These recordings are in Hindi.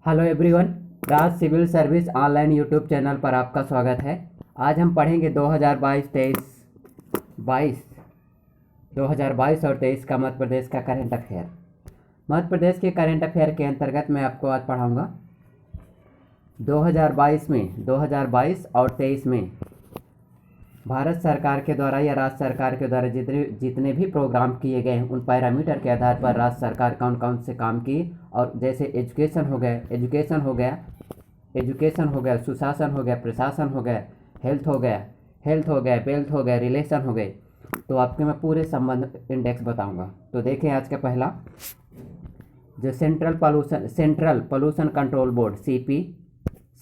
Hello everyone, Raj civil service online YouTube channel पर आपका स्वागत है। आज हम पढ़ेंगे 2022 और 23 का मध्य प्रदेश का करंट अफेयर। मध्य प्रदेश के करंट अफेयर के अंतर्गत मैं आपको आज पढ़ाऊंगा 2022 और 23 में भारत सरकार के द्वारा या राज्य सरकार के द्वारा जितने भी प्रोग्राम किए गए हैं उन पैरामीटर के आधार पर राज्य सरकार कौन कौन से काम की। और जैसे एजुकेशन हो गया, सुशासन हो गया, प्रशासन हो गया, हेल्थ हो गया, वेल्थ हो गया, रिलेशन हो गए, तो आपके मैं पूरे संबंध इंडेक्स बताऊंगा। तो देखें आज का पहला, जो central pollution control board CP,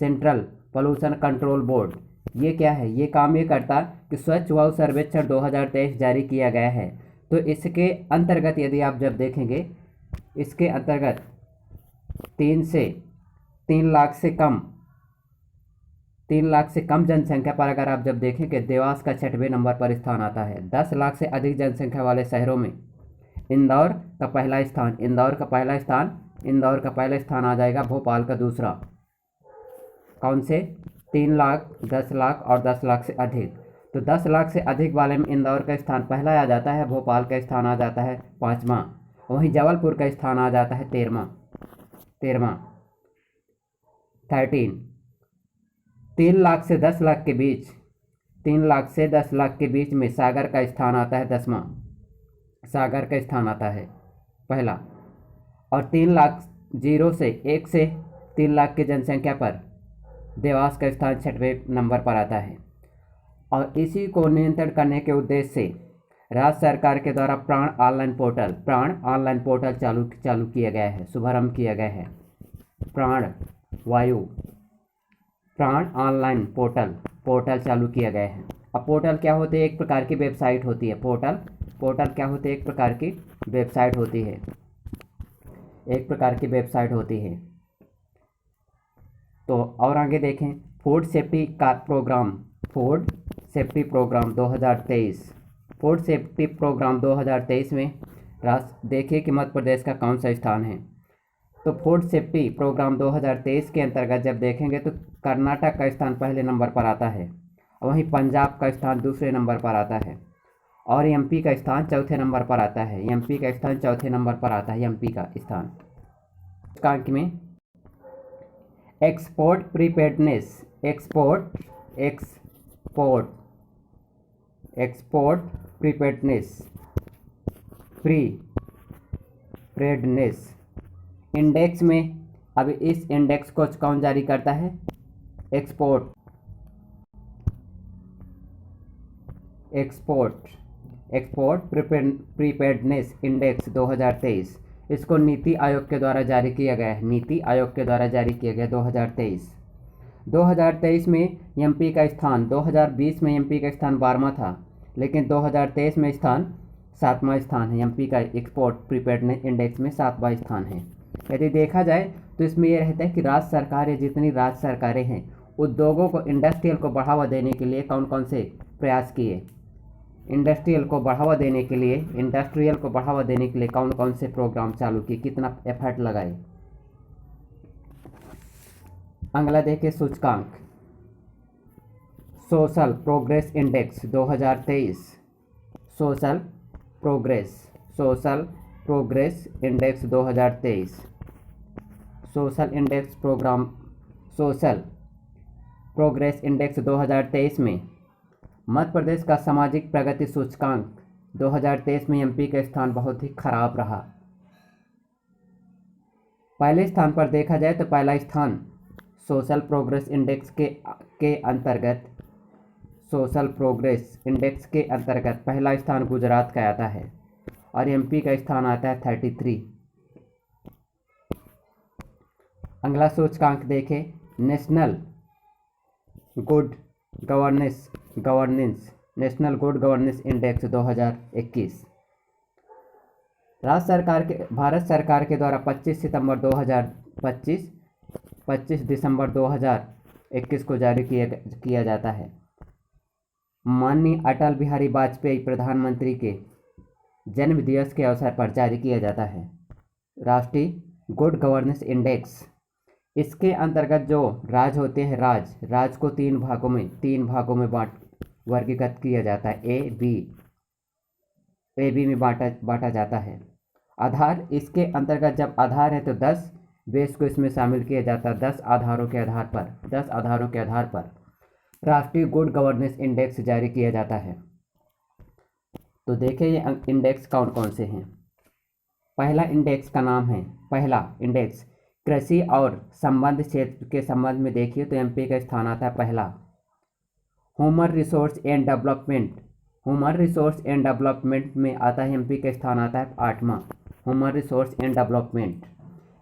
central pollution control board, ये क्या है? ये काम ये करता कि स्वच्छ वायु सर्वेक्षण 2023 जारी किया गया है। तो इसके अंतर्गत यदि आप जब देखेंगे, इसके अंतर्गत 3 लाख से कम जनसंख्या पर अगर आप जब देखें कि देवास का 6वें नंबर पर स्थान आता है। 10 लाख से अधिक जनसंख्या वाले शहरों में इंदौर का पहला स्थान आ जाएगा, भोपाल का दूसरा। कौन से? 3 लाख, 10 लाख और 10 लाख से अधिक। तो 10 लाख से अधिक वाले में इंदौर का स्थान पहला आ जाता है, भोपाल का स्थान आ जाता है 5वां, वहीं जबलपुर का स्थान आ जाता है 13वां। 3 लाख से 10 लाख के बीच में सागर का स्थान आता है 10वां, सागर का स्थान आता है पहला। और 1 से 3 लाख की जनसंख्या पर देवास का स्थान 6वें नंबर पर आता है। और इसी को नियंत्रण करने के उद्देश्य से राज्य सरकार के द्वारा प्राण ऑनलाइन पोर्टल चालू किया गया है, शुभारंभ किया गया है। प्राण ऑनलाइन पोर्टल चालू किया गया है। अब पोर्टल क्या होते हैं? एक प्रकार की वेबसाइट होती है। पोर्टल क्या होते हैं? एक प्रकार की वेबसाइट होती है। तो और आगे देखें, फूड सेफ्टी प्रोग्राम 2023 में देखिए कि मध्य प्रदेश का कौन सा स्थान है। तो फूड सेफ्टी प्रोग्राम 2023 के अंतर्गत जब देखेंगे तो कर्नाटक का स्थान पहले नंबर पर आता है, वहीं पंजाब का स्थान दूसरे नंबर पर आता है, और एमपी का स्थान चौथे नंबर पर आता है। एमपी का स्थान अंक में एक्सपोर्ट प्रीपेडनेस इंडेक्स में। अब इस इंडेक्स को कौन जारी करता है? Export preparedness index 2023। इसको नीति आयोग के द्वारा जारी किया गया है। 2023 में एमपी का स्थान, 2020 में एमपी का स्थान 12वां था, लेकिन 2023 में 7वां स्थान है। एमपी का एक्सपोर्ट प्रीपेडनेस इंडेक्स में 7वां स्थान है। यदि देखा जाए तो इसमें यह रहता है कि राज्य सरकारें, जितनी राज्य सरकारें हैं, उद्योगों को, इंडस्ट्रियल को बढ़ावा देने के लिए कौन कौन से प्रयास किए? इंडस्ट्रियल को बढ़ावा देने के लिए कौन कौन से प्रोग्राम चालू किए, कितना एफर्ट लगाए? अगला देखिए सूचकांक, social progress index 2023। Social progress index 2023। Social progress index 2023 में मध्य प्रदेश का सामाजिक प्रगति सूचकांक 2023 में एमपी का स्थान बहुत ही खराब रहा। पहले स्थान पर देखा जाए तो पहला स्थान सोशल प्रोग्रेस इंडेक्स के अंतर्गत पहला स्थान गुजरात का आता है, और एमपी का स्थान आता है 33। अगला सूचकांक देखें, national good governance index 2021। Bharat सरकार के द्वारा 25 दिसंबर 2021 को जारी किया जाता है। माननीय अटल बिहारी वाजपेयी प्रधानमंत्री के जन्म दिवस के अवसर पर जारी किया जाता है। राष्ट्रीय गुड गवर्नेंस इंडेक्स, इसके अंतर्गत जो राज्य होते हैं, राज्य को तीन भागों में वर्गीकृत किया जाता है। ए बी में बांटा जाता है। आधार, इसके अंतर्गत जब आधार है तो 10 बेस को इसमें शामिल किया जाता है। 10 आधारों के आधार पर राष्ट्रीय गुड गवर्नेंस इंडेक्स जारी किया जाता है। तो देखिए ये इंडेक्स कौन कौन से हैं। पहला इंडेक्स का नाम है, पहला इंडेक्स कृषि और संबंध क्षेत्र के संबंध में देखिए तो एमपी का स्थान आता है पहला। ह्यूमन रिसोर्स एंड डेवलपमेंट में आता है एमपी का स्थान आता है 8वां, human resource and development.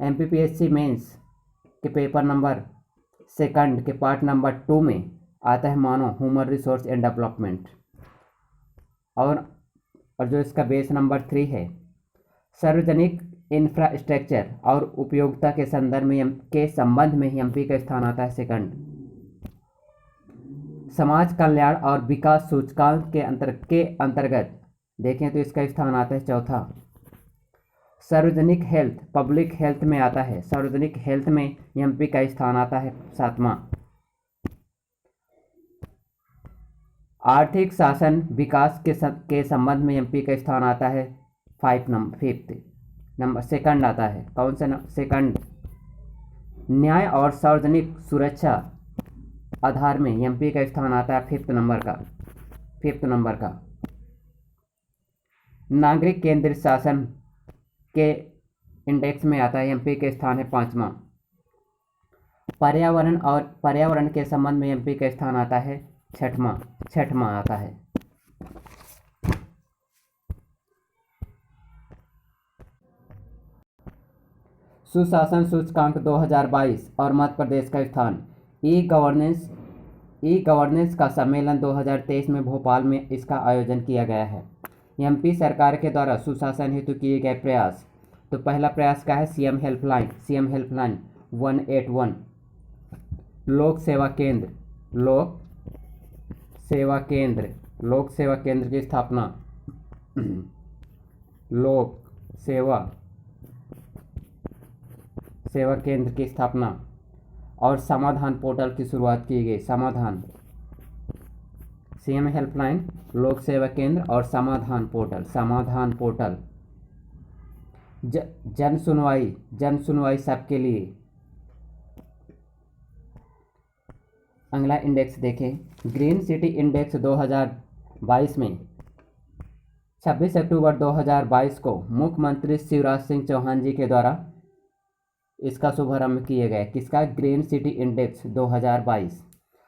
MPPSC mains के पेपर नंबर 2 के पार्ट नंबर 2 में आता है मानो ह्यूमन रिसोर्स एंड डेवलपमेंट। और जो इसका बेस नंबर 3 है, सार्वजनिक इंफ्रास्ट्रक्चर और उपयोगिता के संबंध में ही एमपी का स्थान आता है 2। समाज कल्याण और विकास सूचकांक के अंतर्गत देखें तो इसका स्थान आता है 4। सार्वजनिक हेल्थ, पब्लिक हेल्थ में आता है, सार्वजनिक हेल्थ में एमपी का स्थान आता है 7वां। आर्थिक शासन विकास के संबंध में एमपी का स्थान आता है 5 नंबर 2 आता है। कौन सा 2? न्याय और सार्वजनिक सुरक्षा आधार में एमपी का स्थान आता है 5 नंबर का। नागरिक केंद्रित शासन के इंडेक्स में आता है एमपी के स्थान है 5वां। पर्यावरण के संबंध में एमपी का स्थान आता है 6वां आता है। सुशासन सूचकांक 2022 और मध्य प्रदेश का स्थान। ई गवर्नेंस का सम्मेलन 2023 में भोपाल में इसका आयोजन किया गया है। एमपी सरकार के द्वारा सुशासन हेतु किए गए प्रयास। तो पहला प्रयास का है सीएम हेल्पलाइन 181। लोक सेवा केंद्र की स्थापना। लोक सेवा केंद्र की स्थापना और समाधान पोर्टल की शुरुआत की गई। सीएम हेल्पलाइन, लोक सेवा केंद्र और समाधान पोर्टल। जन सुनवाई सबके लिए। अगला इंडेक्स देखें, ग्रीन सिटी इंडेक्स 2022 में 26 अक्टूबर 2022 को मुख्यमंत्री शिवराज सिंह चौहान जी के द्वारा इसका शुभारंभ किया गया। किसका? Green city index 2022।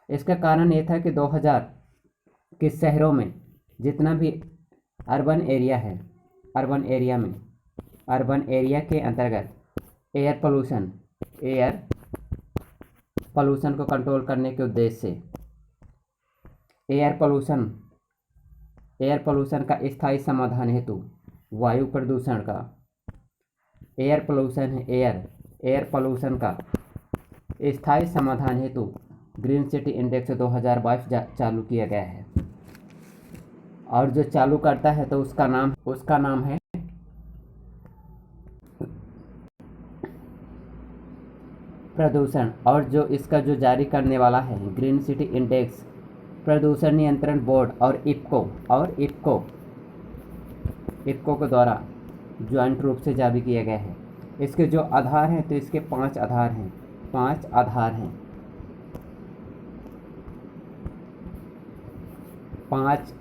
इसका कारण ये था कि 2000 के शहरों में जितना भी अर्बन एरिया है, अर्बन एरिया के अंतर्गत एयर पोल्यूशन को कंट्रोल करने के उद्देश्य से एयर पोल्यूशन का स्थायी समाधान हेतु वायु प्रदूषण का एयर पोल्यूशन का स्थायी समाधान हेतु ग्रीन सिटी इंडेक्स 2022 चालू किया गया है। और जो चालू करता है तो उसका नाम है प्रदूषण। और जो इसका जो जारी करने वाला है ग्रीन सिटी इंडेक्स, प्रदूषण नियंत्रण बोर्ड और इफ्को के द्वारा ज्वाइंट रूप से जारी किया गया है। इसके जो आधार हैं तो इसके 5 आधार हैं। 5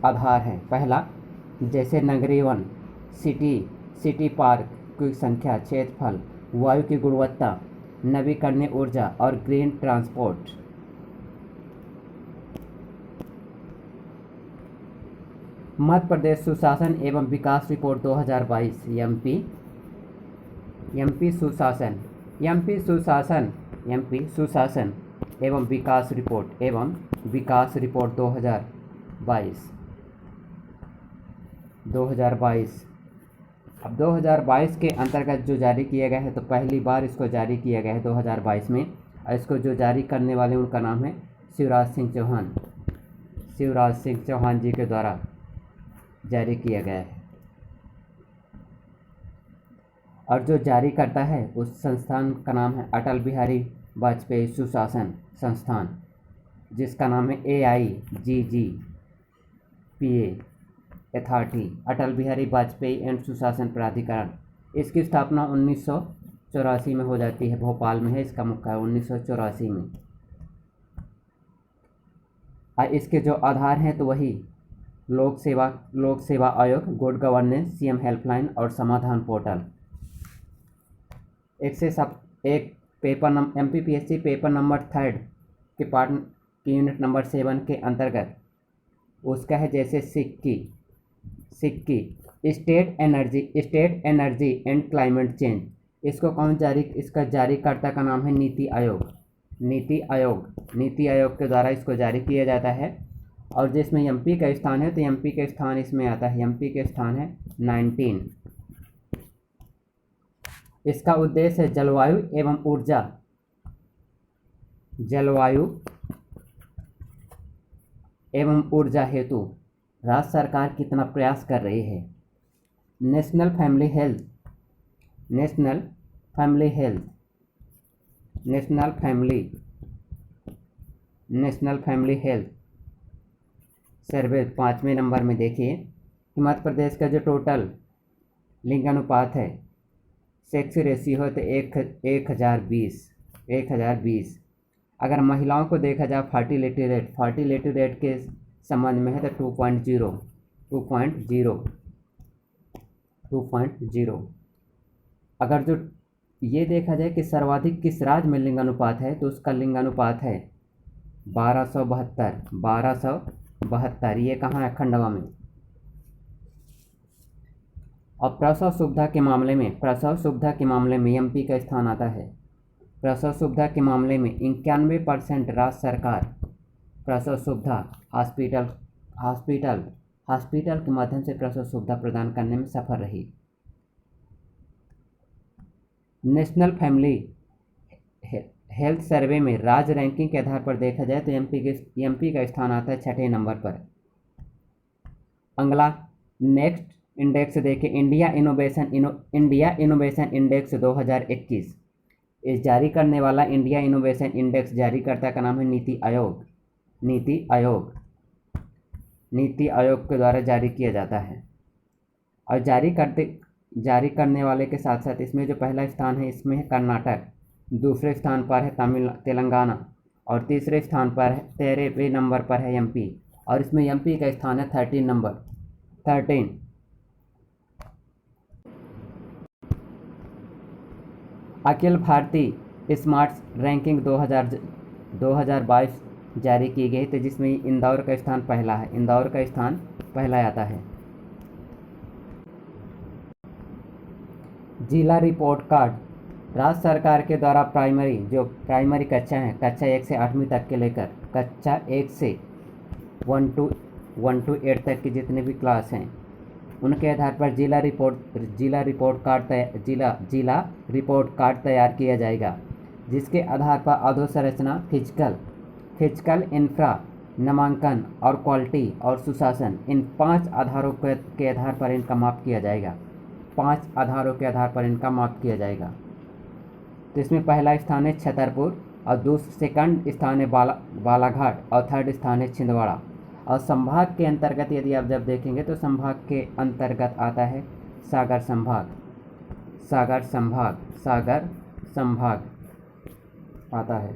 आधार हैं। पहला, जैसे नगरीय वन, सिटी पार्क की संख्या, क्षेत्रफल, वायु की गुणवत्ता, नवीकरणीय ऊर्जा और ग्रीन ट्रांसपोर्ट। मध्य प्रदेश सुशासन एवं विकास रिपोर्ट 2022 एमपी सुशासन एवं विकास रिपोर्ट 2022। अब 2022 के अंतर्गत जो जारी किया गया है तो पहली बार इसको जारी किया गया है 2022 में। और इसको जो जारी करने वाले उनका नाम है शिवराज सिंह शिवराज सिंह चौहान जी के द्वारा जारी किया गया है। और जो जारी करता है उस संस्थान का नाम है अटल बिहारी वाजपेयी सुशासन संस्थान, जिसका नाम है AIGGPA authority, Atal Bihari Vajpayee and सुशासन प्राधिकरण। इसकी स्थापना 1984 में हो जाती है, भोपाल में है इसका मुख्यालय 1984 में। इसके जो आधार हैं तो वही लोक सेवा आयोग, गुड गवर्नेंस, सीएम हेल्पलाइन और समाधान पोर्टल। एक पेपर MPPSC पेपर नंबर 3 के पार्ट की यूनिट नंबर 7 के अंतर्गत उसका है जैसे सिक्की state energy and climate change. इसको इसका जारीकर्ता का नाम है नीति आयोग के द्वारा इसको जारी किया जाता है। और जिसमें एमपी का स्थान है तो एमपी का स्थान इसमें आता है, एमपी का स्थान है 19। इसका उद्देश्य है जलवायु एवं ऊर्जा हेतु राज्य सरकार कितना प्रयास कर रही है। नेशनल फैमिली हेल्थ सर्वे 5वें नंबर में देखिए कि मध्य प्रदेश का जो टोटल लिंगानुपात है, सेक्स रेशियो है तो 1020। अगर महिलाओं को देखा जाए फर्टिलिटी रेट के संबंध में है तो 2.0। अगर जो ये देखा जाए कि सर्वाधिक किस राज्य में लिंगानुपात है तो उसका लिंगानुपात है 1272। ये कहाँ है? खंडवा में। और प्रसव सुविधा के मामले में एमपी का स्थान आता है। प्रसव सुविधा के मामले में 91% राज्य सरकार प्रसव सुविधा हॉस्पिटल के माध्यम से प्रसव सुविधा प्रदान करने में सफल रही। नेशनल फैमिली हेल्थ सर्वे में राज्य रैंकिंग के आधार पर देखा जाए तो एमपी का स्थान आता है 6ठे नंबर पर। अगला नेक्स्ट इंडेक्स देखें, इंडिया इनोवेशन इंडेक्स 2021। इस जारी करने वाला इंडिया इनोवेशन इंडेक्स जारीकर्ता का नाम है नीति आयोग के द्वारा जारी किया जाता है। और जारी करने वाले के साथ साथ इसमें जो पहला स्थान है इसमें है कर्नाटक, दूसरे स्थान पर है तेलंगाना और तीसरे स्थान पर है 13वें नंबर पर है एमपी। और इसमें एमपी का स्थान है 13। अखिल भारतीय स्मार्ट रैंकिंग 2022 जारी की गई थी, जिसमें इंदौर का स्थान पहला आता है। जिला रिपोर्ट कार्ड राज्य सरकार के द्वारा प्राइमरी कक्षा है, कक्षा 1 से 8वीं तक के लेकर कक्षा 1 से 1 to 8 तक की जितने भी क्लास हैं उनके आधार पर जिला रिपोर्ट कार्ड तैयार किया जाएगा, जिसके आधार पर अधोसंरचना, फिजिकल इंफ्रा, नामांकन और क्वालिटी और सुशासन, इन 5 आधारों के आधार पर इनका माप किया जाएगा। तो इसमें पहला स्थान है छतरपुर और सेकंड स्थान है बालाघाट और थर्ड स्थान है छिंदवाड़ा। और संभाग के अंतर्गत यदि आप जब देखेंगे तो संभाग के अंतर्गत आता है सागर संभाग आता है।